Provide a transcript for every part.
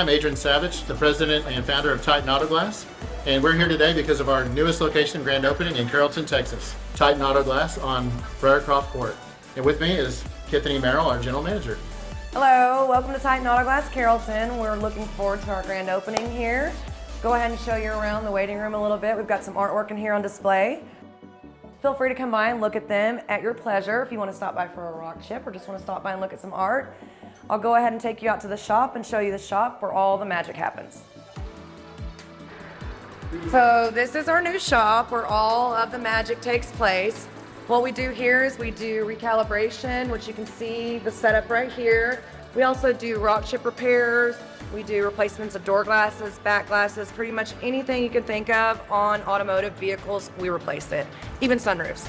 I'm Adrian Savage, the president and founder of Titan Auto Glass, and we're here today because of our newest location grand opening in Carrollton, Texas. Titan Auto Glass on Briarcroft Court. And with me is Tiffany Merrill, our general manager. Hello, welcome to Titan Auto Glass Carrollton. We're looking forward to our grand opening here. Go ahead and show you around the waiting room a little bit. We've got some artwork in here on display. Feel free to come by and look at them at your pleasure if you want to stop by for a rock chip or just want to stop by and look at some art. I'll go ahead and take you out to the shop and show you the shop where all the magic happens. So this is our new shop where all of the magic takes place. What we do here is we do recalibration, which you can see the setup right here. We also do rock chip repairs. We do replacements of door glasses, back glasses, pretty much anything you can think of on automotive vehicles, we replace it, even sunroofs.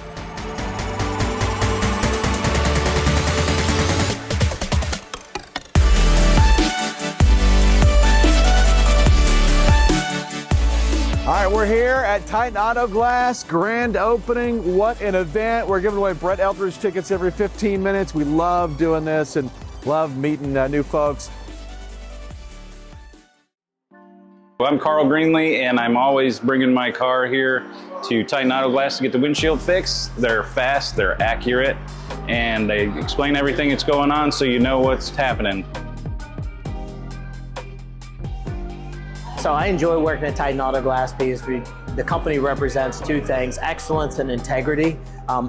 All right, we're here at Titan Auto Glass, grand opening. What an event. We're giving away Brett Eldridge tickets every 15 minutes. We love doing this and love meeting new folks. Well, I'm Carl Greenlee, and I'm always bringing my car here to Titan Auto Glass to get the windshield fixed. They're fast, they're accurate, and they explain everything that's going on so you know what's happening. So I enjoy working at Titan Auto Glass because the company represents two things, excellence and integrity.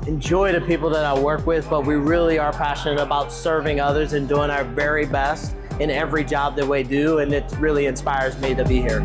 Enjoy the people that I work with, but we really are passionate about serving others and doing our very best in every job that we do, and it really inspires me to be here.